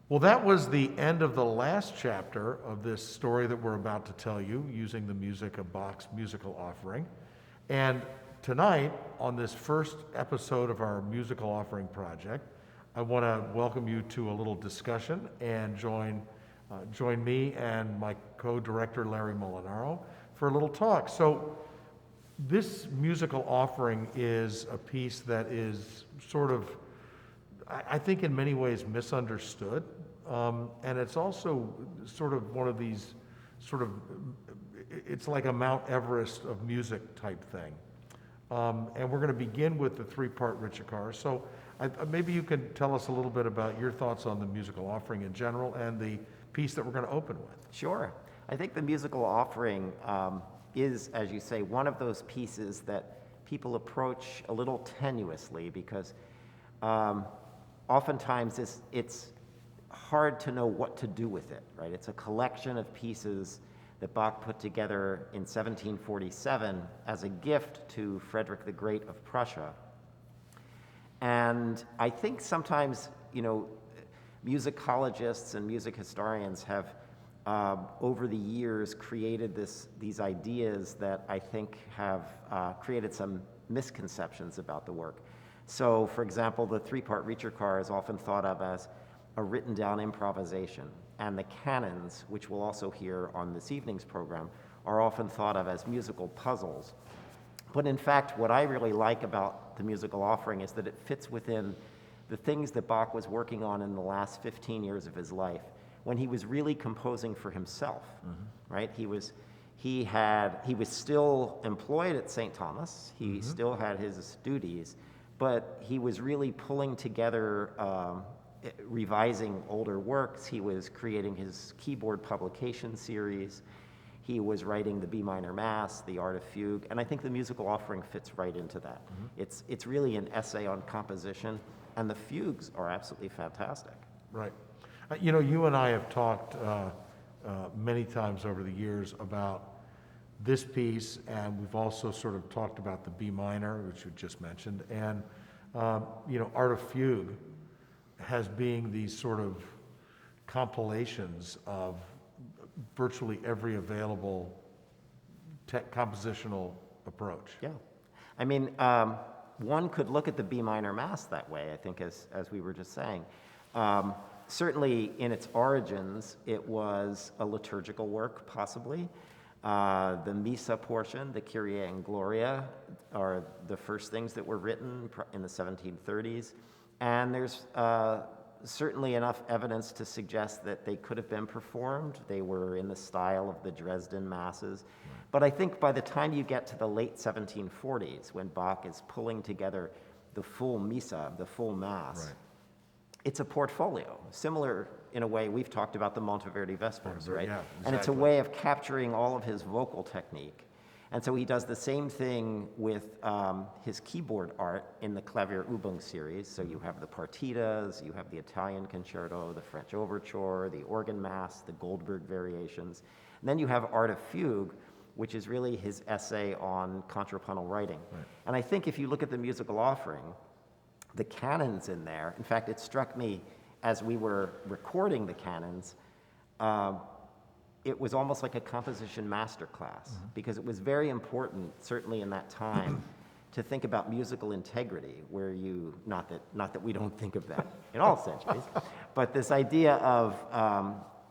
Well, that was the end of the last chapter of this story that we're about to tell you using the music of Bach's musical offering. And tonight, on this first episode of our musical offering project, I want to welcome you to a little discussion and join me and my co-director, Larry Molinaro, for a little talk. So this musical offering is a piece that is sort of, I think in many ways misunderstood, and it's also sort of one of these it's like a Mount Everest of music type thing. And we're going to begin with the three-part Ritchikar. So maybe you can tell us a little bit about your thoughts on the musical offering in general and the piece that we're going to open with. Sure. I think the musical offering is, as you say, one of those pieces that people approach a little tenuously because oftentimes it's hard to know what to do with it, right? It's a collection of pieces that Bach put together in 1747 as a gift to Frederick the Great of Prussia. And I think sometimes, musicologists and music historians have, over the years, created these ideas that I think have created some misconceptions about the work. So, for example, the three-part Ritchikar is often thought of as a written-down improvisation, and the canons, which we'll also hear on this evening's program, are often thought of as musical puzzles. But in fact, what I really like about the musical offering is that it fits within the things that Bach was working on in the last 15 years of his life, when he was really composing for himself, right? He was still employed at St. Thomas, he still had his duties, but he was really pulling together, revising older works. He was creating his keyboard publication series. He was writing the B minor Mass, the Art of Fugue, and I think the musical offering fits right into that. It's really an essay on composition, and the fugues are absolutely fantastic. Right. You and I have talked many times over the years about this piece, and we've also sort of talked about the B minor, which you just mentioned, and Art of Fugue has being these sort of compilations of virtually every available compositional approach. Yeah. I mean, one could look at the B minor Mass that way, I think, as we were just saying. Certainly in its origins, it was a liturgical work, possibly. The Missa portion, the Kyrie and Gloria, are the first things that were written in the 1730s. And there's certainly enough evidence to suggest that they could have been performed. They were in the style of the Dresden Masses. But I think by the time you get to the late 1740s, when Bach is pulling together the full Missa, the full Mass, it's a portfolio. Similar, in a way, we've talked about the Monteverdi Vespers, right? Yeah, exactly. And it's a way of capturing all of his vocal technique. And so he does the same thing with his keyboard art in the Klavierübung series. So you have the partitas, you have the Italian concerto, the French overture, the organ mass, the Goldberg variations. And then you have Art of Fugue, which is really his essay on contrapuntal writing. Right. And I think if you look at the musical offering, the canons in there, in fact, it struck me as we were recording the canons, it was almost like a composition masterclass, because it was very important, certainly in that time, to think about musical integrity, where not that we don't think of that in all centuries, but this idea of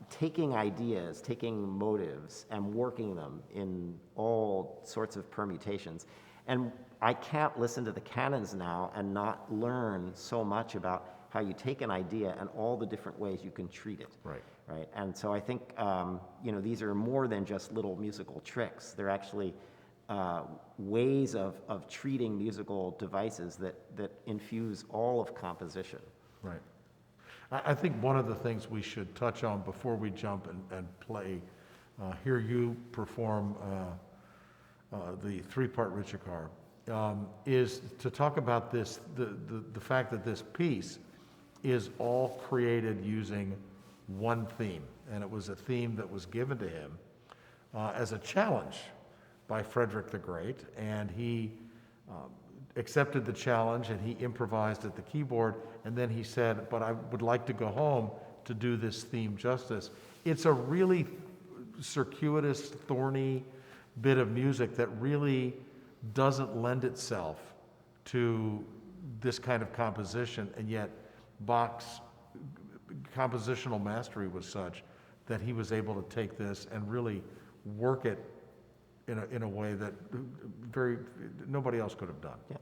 taking ideas, taking motives, and working them in all sorts of permutations. And I can't listen to the canons now and not learn so much about how you take an idea and all the different ways you can treat it. Right. Right. And so I think these are more than just little musical tricks. They're actually ways of treating musical devices that infuse all of composition. Right. I think one of the things we should touch on before we jump and play, hear you perform the three-part Ritchikar, is to talk about this, the fact that this piece is all created using one theme, and it was a theme that was given to him as a challenge by Frederick the Great, and he accepted the challenge and he improvised at the keyboard, and then he said, but I would like to go home to do this theme justice. It's a really circuitous, thorny bit of music that really doesn't lend itself to this kind of composition, and yet Bach's compositional mastery was such that he was able to take this and really work it in a way that nobody else could have done. Yeah.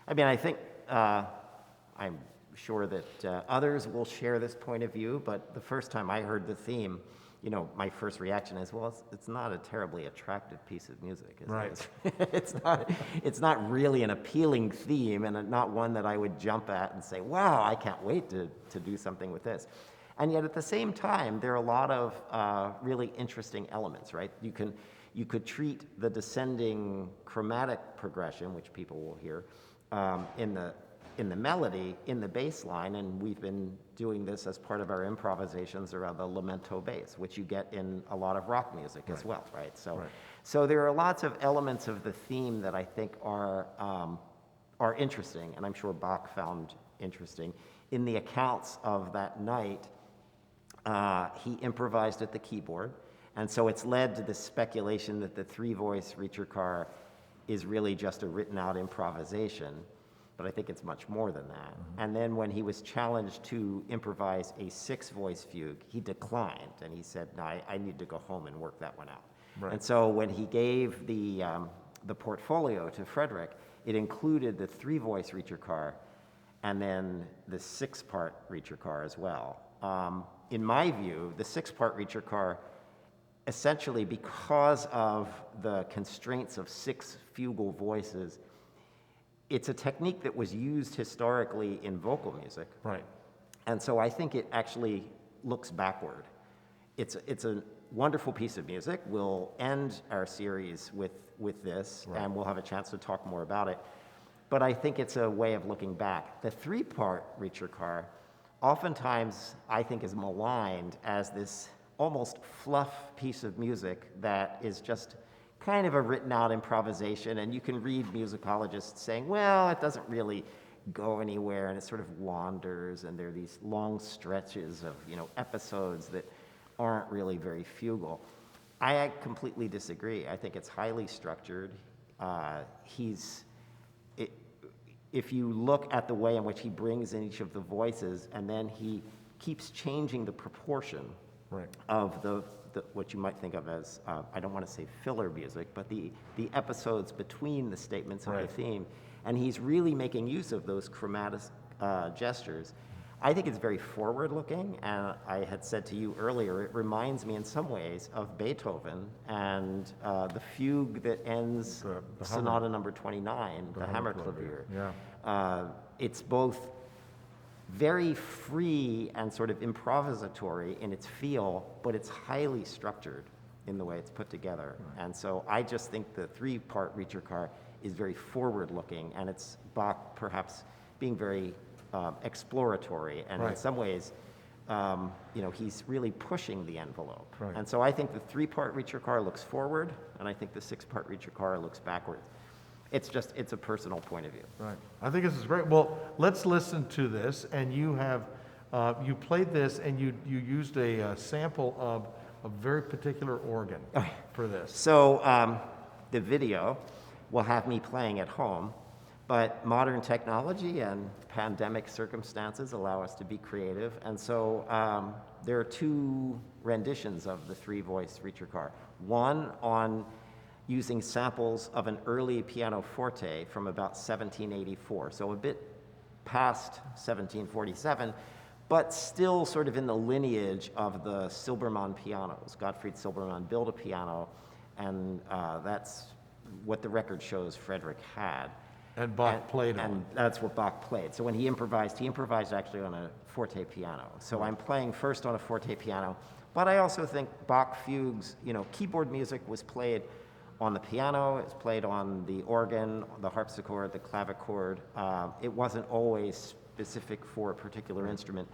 I mean, I think, I'm sure that others will share this point of view, but the first time I heard the theme, you know, my first reaction is, well, it's not a terribly attractive piece of music, is Right. it? It's not really an appealing theme, and not one that I would jump at and say, wow, I can't wait to do something with this. And yet at the same time, there are a lot of really interesting elements, right? You could treat the descending chromatic progression, which people will hear, in the melody, in the bass line, and we've been doing this as part of our improvisations around the lamento bass, which you get in a lot of rock music as well, right? So there are lots of elements of the theme that I think are interesting, and I'm sure Bach found interesting. In the accounts of that night, he improvised at the keyboard, and so it's led to this speculation that the three-voice Ricercar is really just a written-out improvisation, but I think it's much more than that. Mm-hmm. And then when he was challenged to improvise a six-voice fugue, he declined, and he said, no, I need to go home and work that one out. Right. And so when he gave the portfolio to Frederick, it included the three-voice Ricercar and then the six-part Ricercar as well. In my view, the six-part Ricercar, essentially because of the constraints of six fugal voices, it's a technique that was used historically in vocal music. Right. And so I think it actually looks backward. It's a wonderful piece of music. We'll end our series with this, right, and we'll have a chance to talk more about it. But I think it's a way of looking back. The three-part Ricercar oftentimes, I think, is maligned as this almost fluff piece of music that is just kind of a written-out improvisation, and you can read musicologists saying, well, it doesn't really go anywhere, and it sort of wanders, and there are these long stretches of, you know, episodes that aren't really very fugal. I completely disagree. I think it's highly structured. If you look at the way in which he brings in each of the voices, and then he keeps changing the proportion, right, of the what you might think of as, I don't want to say filler music, but the episodes between the statements of the theme. And he's really making use of those chromatic gestures. I think it's very forward-looking, and I had said to you earlier, it reminds me in some ways of Beethoven and the fugue that ends the Sonata number 29, the Hammerklavier. Yeah. It's both very free and sort of improvisatory in its feel, but it's highly structured in the way it's put together. Right. And so I just think the three-part Ricercar is very forward-looking, and it's Bach perhaps being very exploratory, and in some ways, you know, he's really pushing the envelope. Right. And so I think the three-part Ricercar looks forward, and I think the six-part Ricercar looks backwards. It's a personal point of view. Right. I think this is great. Well, let's listen to this. And you have, you played this, and you used a sample of a very particular organ for this. So the video will have me playing at home, but modern technology and pandemic circumstances allow us to be creative. And so there are two renditions of the three-voice Ricercar. One on using samples of an early pianoforte from about 1784, so a bit past 1747, but still sort of in the lineage of the Silbermann pianos. Gottried Silbermann built a piano, and that's what the record shows Frederick had. And Bach played on. And that's what Bach played. So when he improvised actually on a forte piano. So I'm playing first on a forte piano, but I also think Bach fugues, you know, keyboard music was played on the piano, it's played on the organ, the harpsichord, the clavichord. It wasn't always specific for a particular instrument.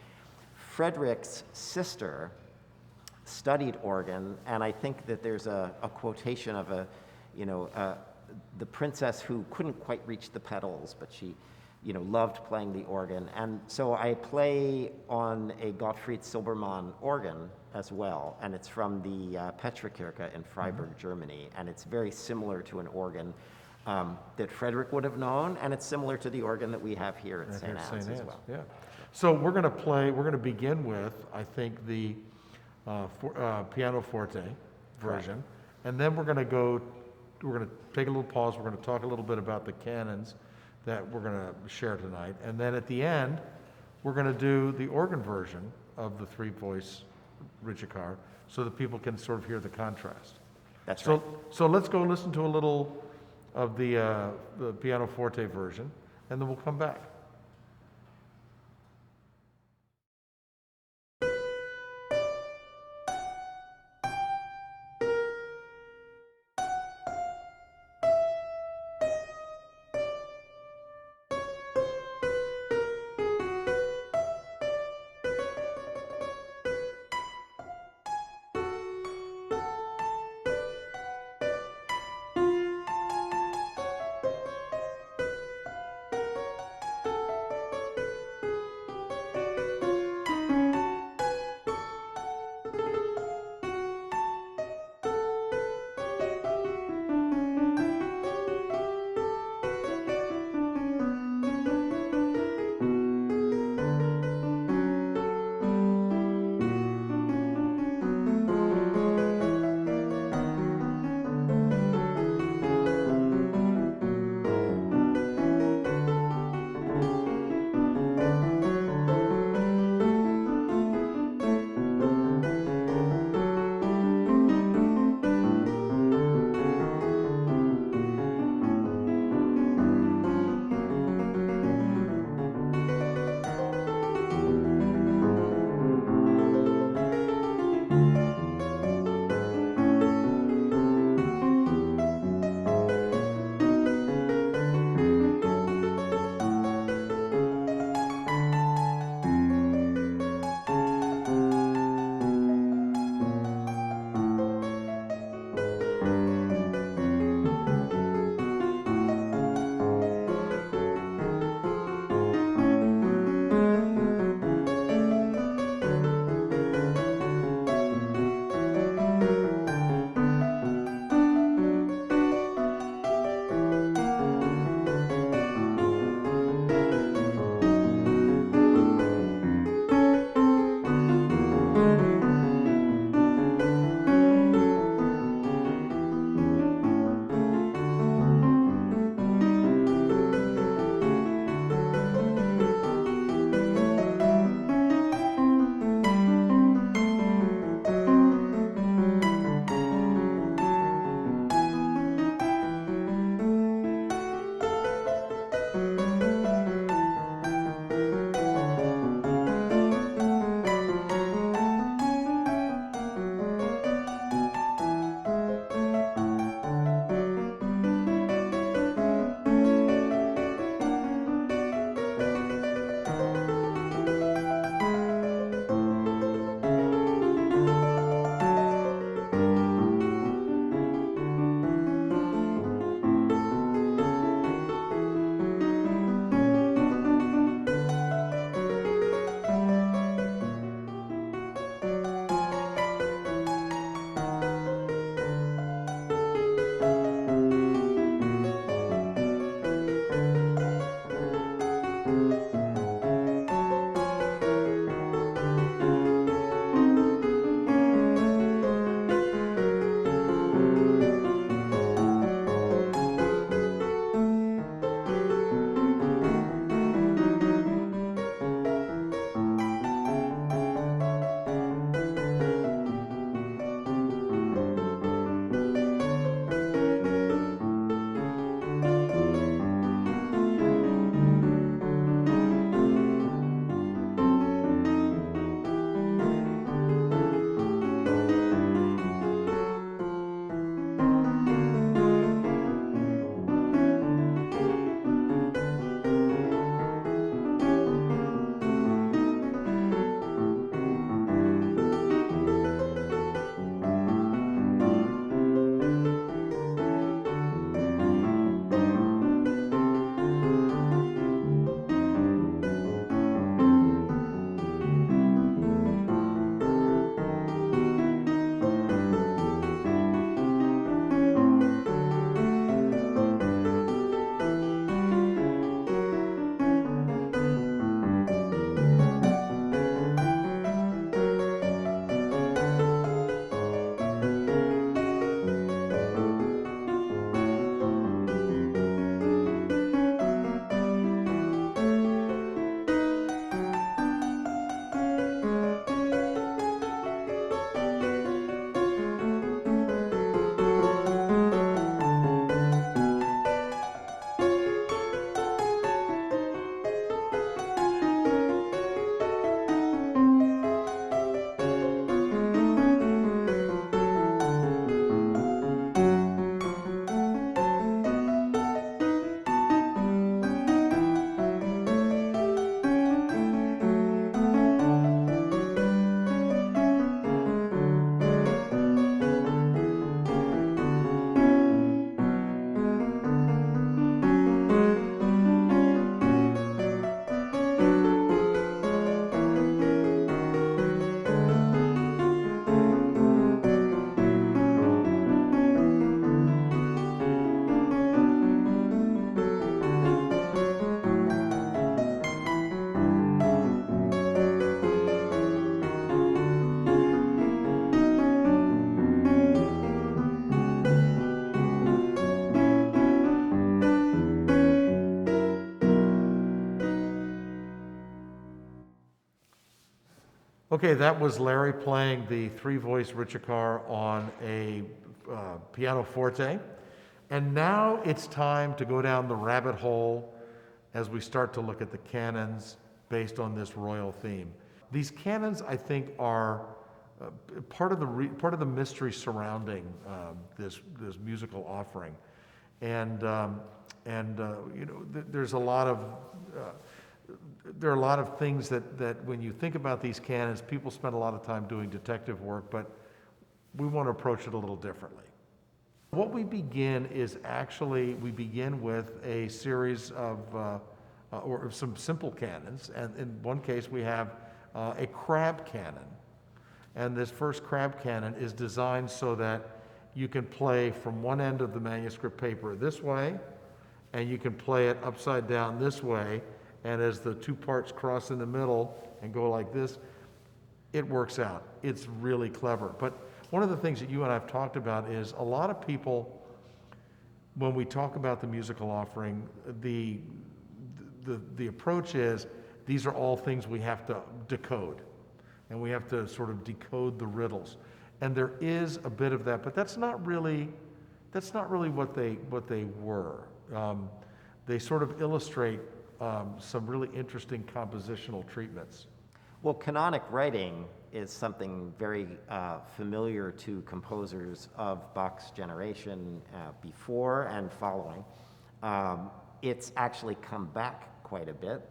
Frederick's sister studied organ, and I think that there's a quotation of the princess who couldn't quite reach the pedals, but she loved playing the organ. And so I play on a Gottried Silbermann organ as well, and it's from the Petrikirche in Freiburg, Germany, and it's very similar to an organ that Frederick would have known, and it's similar to the organ that we have here at St. Anne's as well. Yeah. So we're going to begin with, I think, the piano forte version, Correct. and then we're going to take a little pause, we're going to talk a little bit about the canons that we're going to share tonight, and then at the end, we're going to do the organ version of the three-voice Ritchikar so that people can sort of hear the contrast. That's right. So let's go listen to a little of the piano forte version, and then we'll come back. Okay, that was Larry playing the three-voice Ritchikar on a piano forte. And now it's time to go down the rabbit hole as we start to look at the canons based on this royal theme. These canons, I think, are part of the mystery surrounding this musical offering, and there's a lot of there are a lot of things that when you think about these canons, people spend a lot of time doing detective work, but we want to approach it a little differently. What we begin with a series of or some simple canons, and in one case we have a crab canon. And this first crab canon is designed so that you can play from one end of the manuscript paper this way, and you can play it upside down this way, and as the two parts cross in the middle and go like this, it works out. It's really clever. But one of the things that you and I have talked about is a lot of people, when we talk about the musical offering, the approach is these are all things we have to decode, and we have to sort of decode the riddles. And there is a bit of that, but that's not really what they were. They sort of illustrate some really interesting compositional treatments. Well, canonic writing is something very familiar to composers of Bach's generation before and following. It's actually come back quite a bit.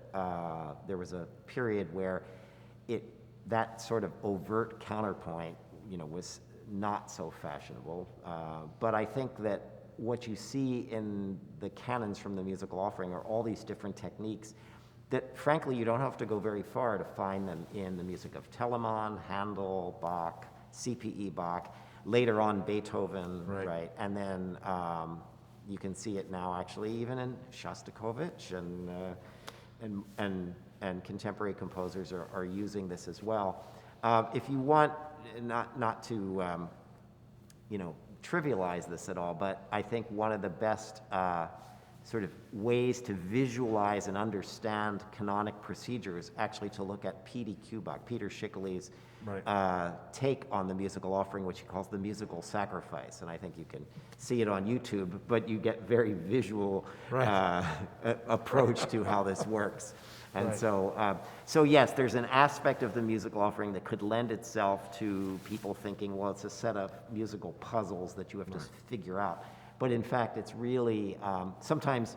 There was a period where that sort of overt counterpoint, was not so fashionable. But I think that what you see in the canons from the musical offering are all these different techniques that, frankly, you don't have to go very far to find them in the music of Telemann, Handel, Bach, CPE Bach, later on Beethoven, right? And then you can see it now actually even in Shostakovich, and contemporary composers are using this as well. If you want not to trivialize this at all, but I think one of the best sort of ways to visualize and understand canonic procedures actually to look at PDQ Bach, Peter Schickele's take on the musical offering, which he calls the musical sacrifice. And I think you can see it on YouTube, but you get very visual approach to how this works. And so yes, there's an aspect of the musical offering that could lend itself to people thinking, well, it's a set of musical puzzles that you have to figure out. But in fact, it's really, sometimes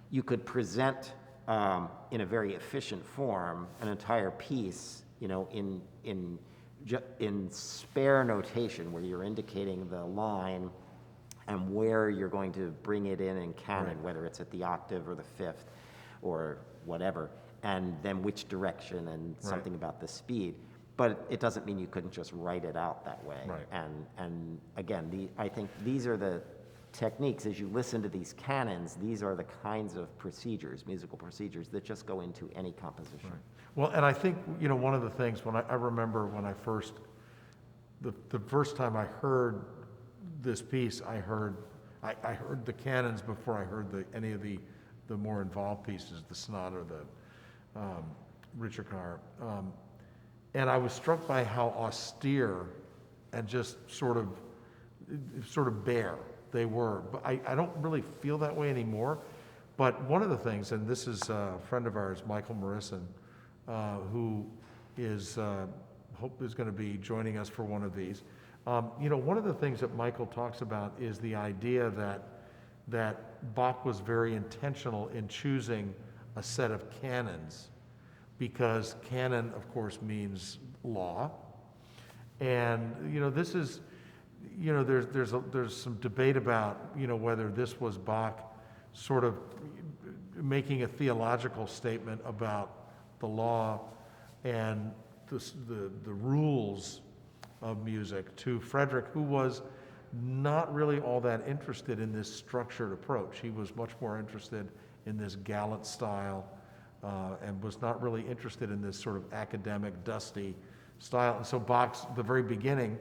you could present in a very efficient form an entire piece, in spare notation where you're indicating the line and where you're going to bring it in canon, whether it's at the octave or the fifth or whatever, and then which direction and something about the speed. But it doesn't mean you couldn't just write it out that way. And again, I think these are the techniques. As you listen to these canons, these are the kinds of procedures, musical procedures, that just go into any composition. Well, and I think, one of the things, I remember when I the first time I heard this piece, I heard the canons before I heard any of the more involved pieces, the sonata or the Ritchikar. And I was struck by how austere and just sort of bare they were. But I don't really feel that way anymore. But one of the things, and this is a friend of ours, Michael Morrison, who is going to be joining us for one of these. One of the things that Michael talks about is the idea that Bach was very intentional in choosing a set of canons, because canon, of course, means law, and this is, there's some debate about whether this was Bach sort of making a theological statement about the law and the rules of music to Frederick, who was not really all that interested in this structured approach. He was much more interested in this gallant style, and was not really interested in this sort of academic, dusty style. And so the very beginning,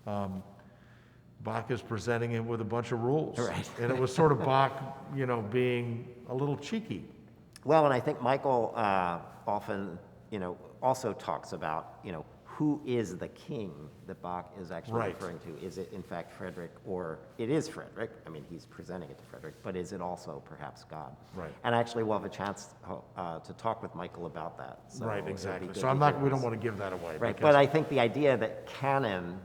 Bach is presenting him with a bunch of rules. And it was sort of Bach, being a little cheeky. Well, and I think Michael often, also talks about, who is the king that Bach is actually Right. referring to? Is it in fact Frederick, or it is Frederick? I mean, he's presenting it to Frederick, but is it also perhaps God? Right. And actually, we'll have a chance to talk with Michael about that. So Right, it'll be exactly. good So to I'm not, hear we don't his- want to give that away. Right, because- but I think the idea that canon,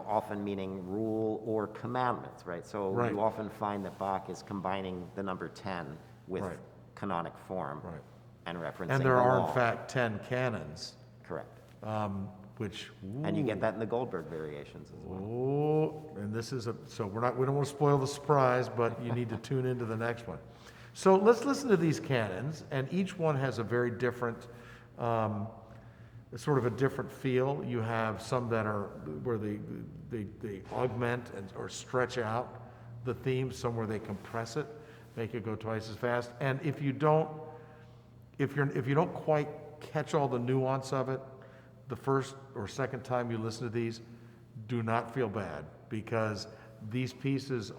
often meaning rule or commandments, right? So Right. you often find that Bach is combining the number 10 with Right. canonic form Right. and referencing And there the are law. in fact 10 canons, Correct. which. And you ooh, get that in the Goldberg variations as well. Oh, and this is so we don't want to spoil the surprise, but you need to tune into the next one. So let's listen to these canons, and each one has a very different, sort of a different feel. You have some that are where they augment or stretch out the theme, some where they compress it, make it go twice as fast. And if you don't quite catch all the nuance of it, the first or second time you listen to these, do not feel bad, because these pieces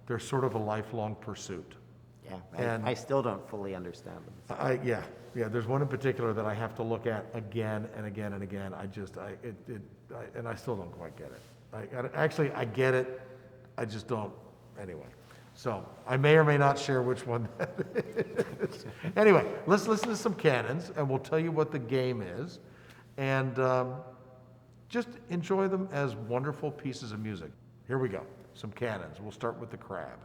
they're sort of a lifelong pursuit. Yeah, And- I still don't fully understand them. Yeah. There's one in particular that I have to look at again and again and again. And I still don't quite get it. Actually, I get it. I just don't. Anyway, so I may or may not share which one that is. Anyway, let's listen to some canons, and we'll tell you what the game is, and just enjoy them as wonderful pieces of music. Here we go. Some canons. We'll start with the crab.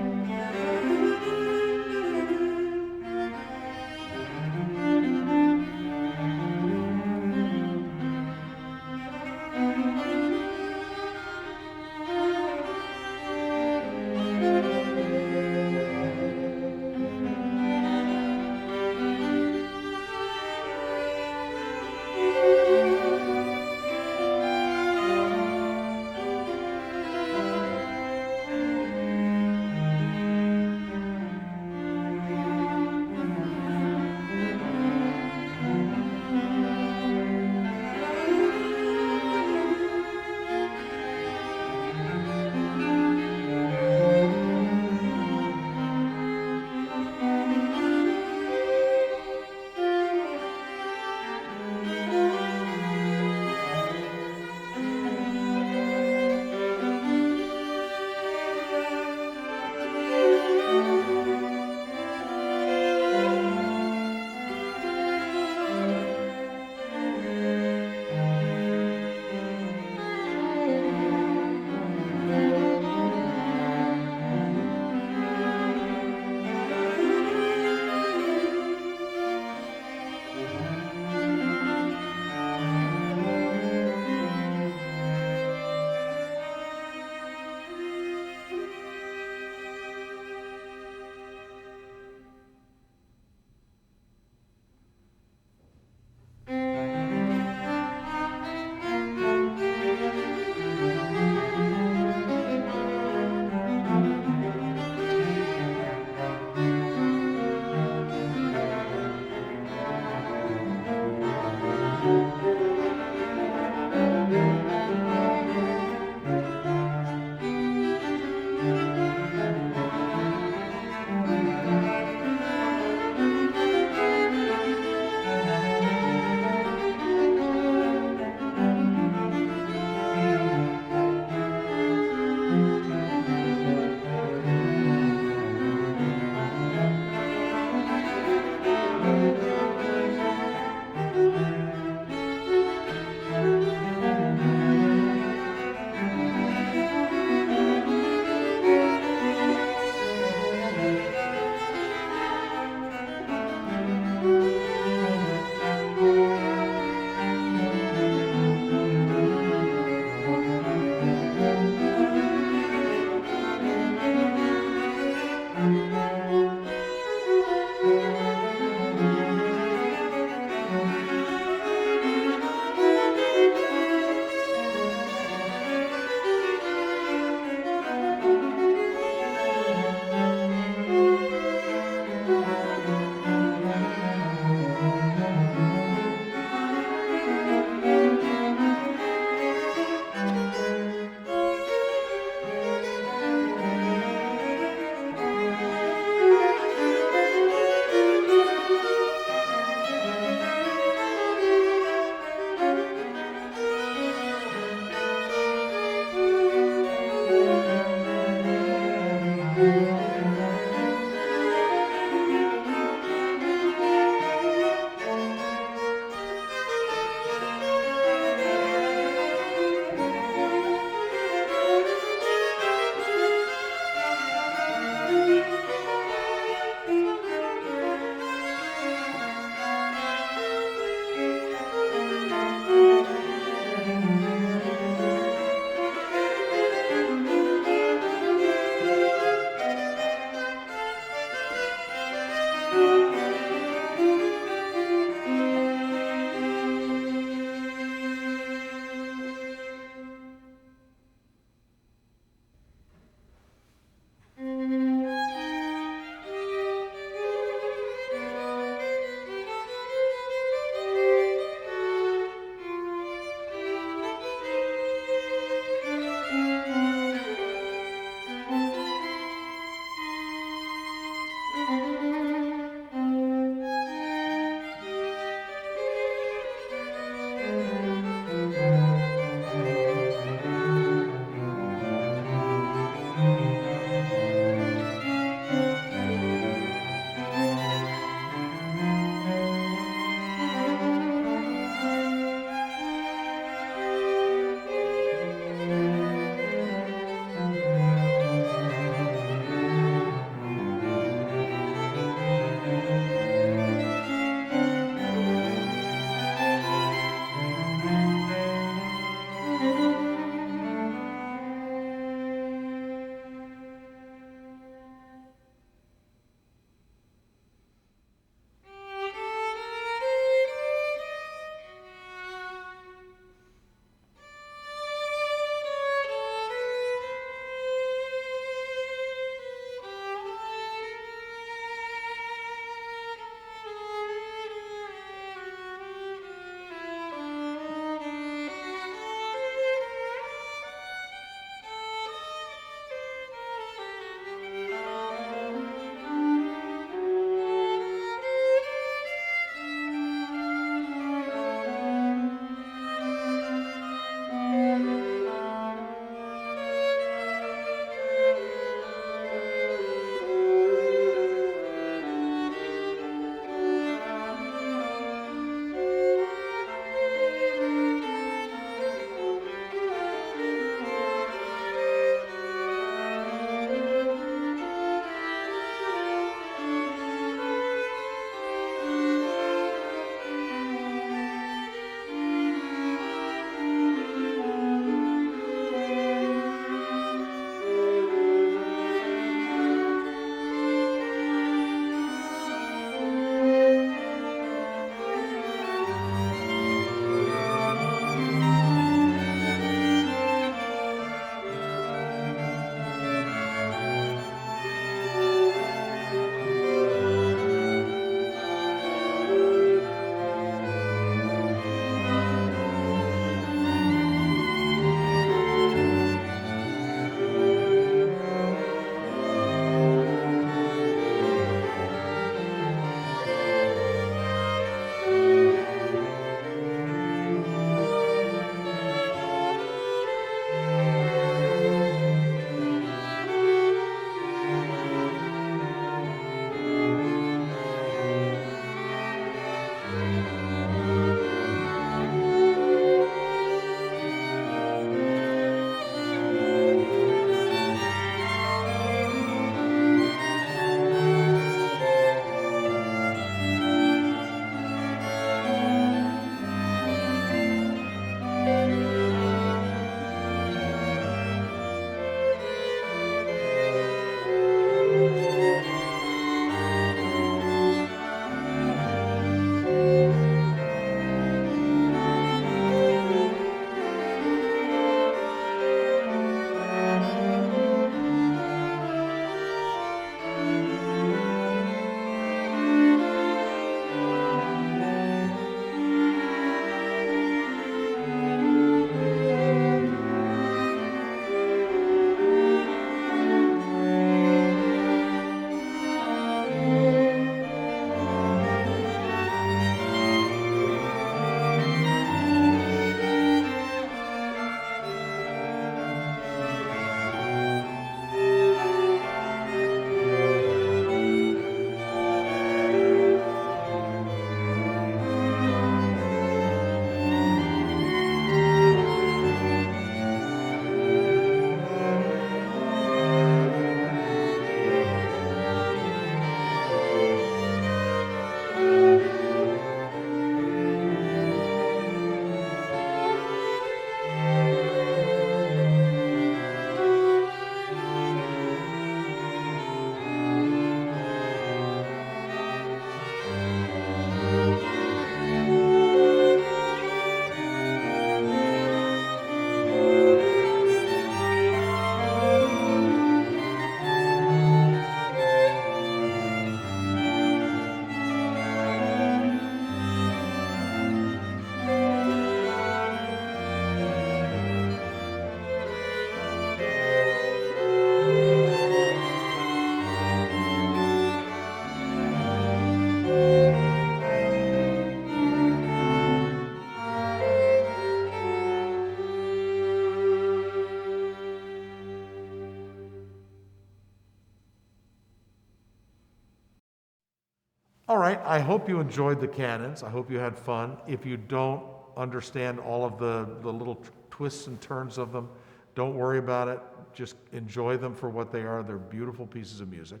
right, I hope you enjoyed the canons. I hope you had fun. If you don't understand all of the little twists and turns of them, don't worry about it. Just enjoy them for what they are. They're beautiful pieces of music.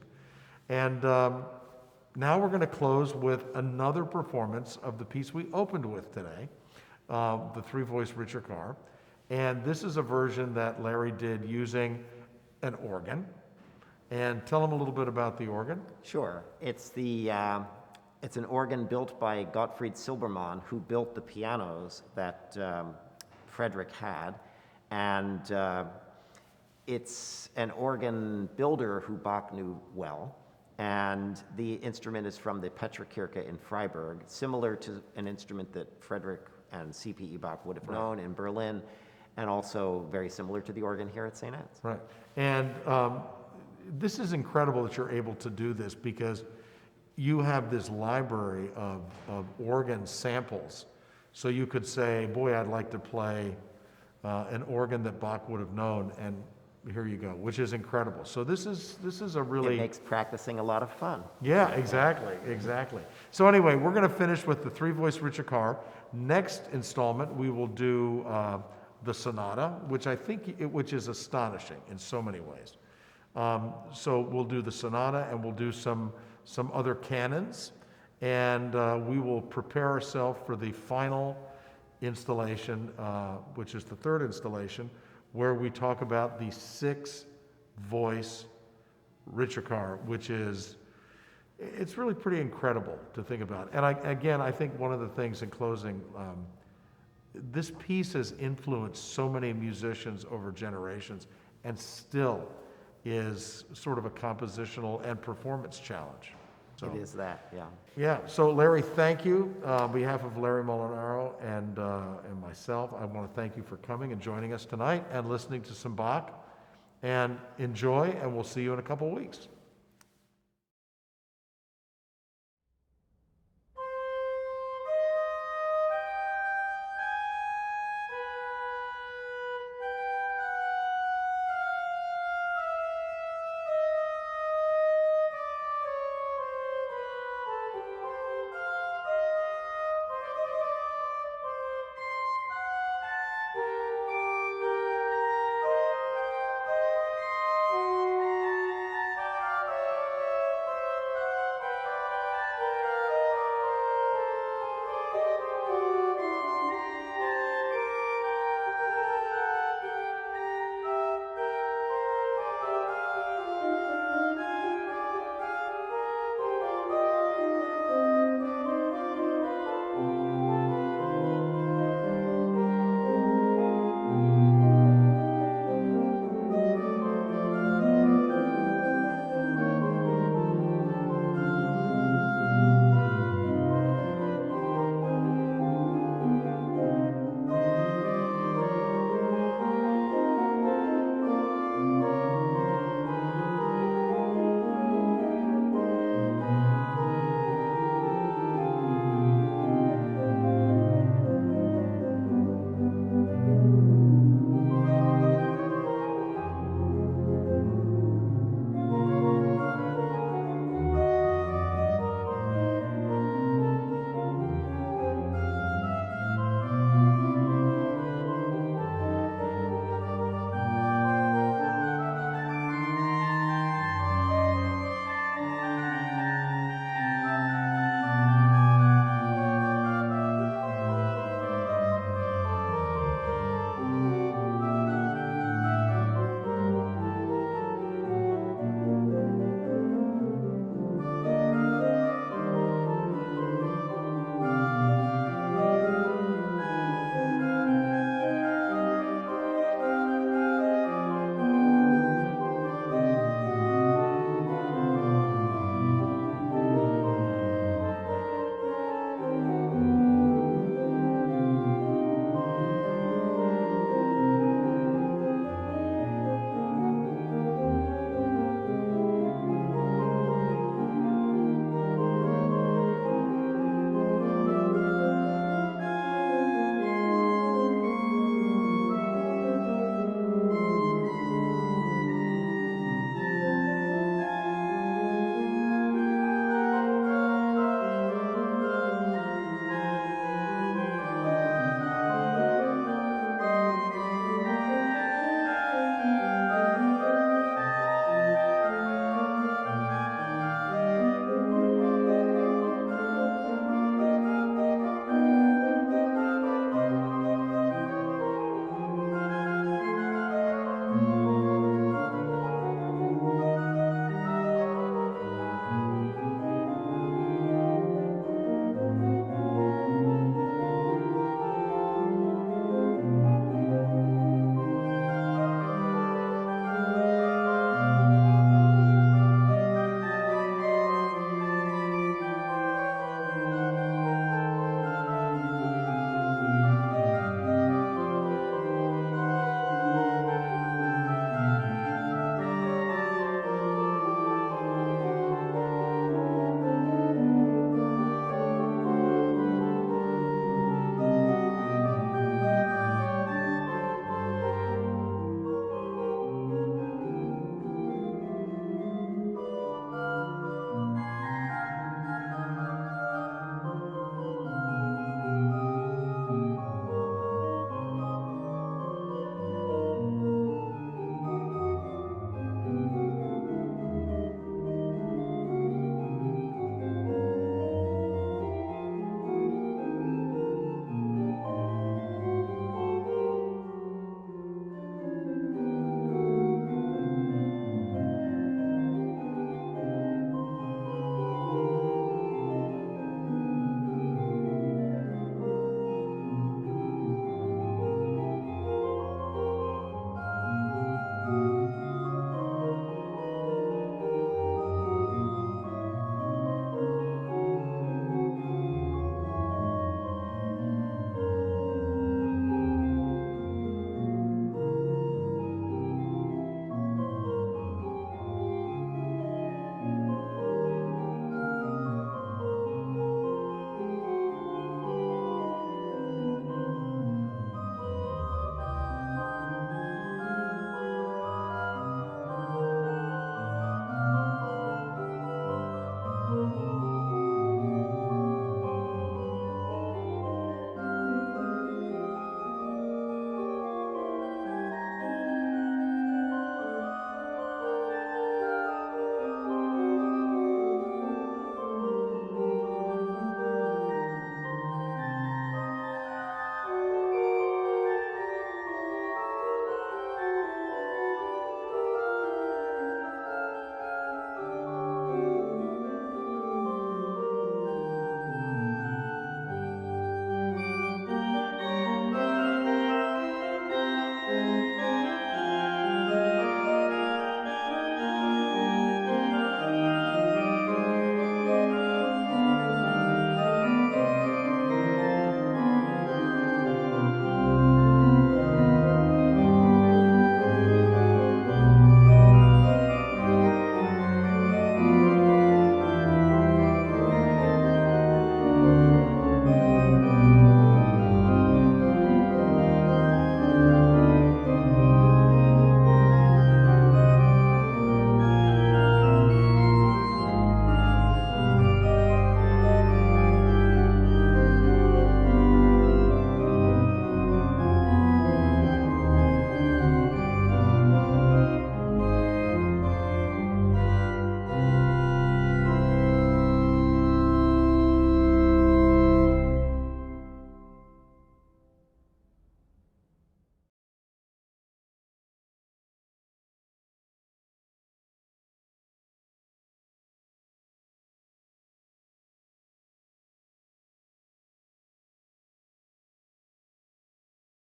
And now we're going to close with another performance of the piece we opened with today, the three-voice Ricercar. And this is a version that Larry did using an organ. And tell them a little bit about the organ. Sure. It's an organ built by Gottried Silbermann, who built the pianos that Frederick had. And it's an organ builder who Bach knew well. And the instrument is from the Petrikirche in Freiburg, similar to an instrument that Frederick and C.P.E. Bach would have known in Berlin, and also very similar to the organ here at St. Ed's. Right. And this is incredible that you're able to do this, because you have this library of organ samples. So you could say, boy, I'd like to play an organ that Bach would have known, and here you go, which is incredible. So this is a really... It makes practicing a lot of fun. Yeah, exactly. So anyway, we're going to finish with the three-voice Ricercar. Next installment, we will do the sonata, which is astonishing in so many ways. So we'll do the sonata, and we'll do some other canons, and we will prepare ourselves for the final installation, which is the third installation, where we talk about the six-voice Ricercar, which it's really pretty incredible to think about. And I think one of the things in closing, this piece has influenced so many musicians over generations, and still is sort of a compositional and performance challenge. So, It is that, yeah. yeah, so Larry, thank you. On behalf of Larry Molinaro and myself, I want to thank you for coming and joining us tonight and listening to some Bach. And enjoy, and we'll see you in a couple weeks.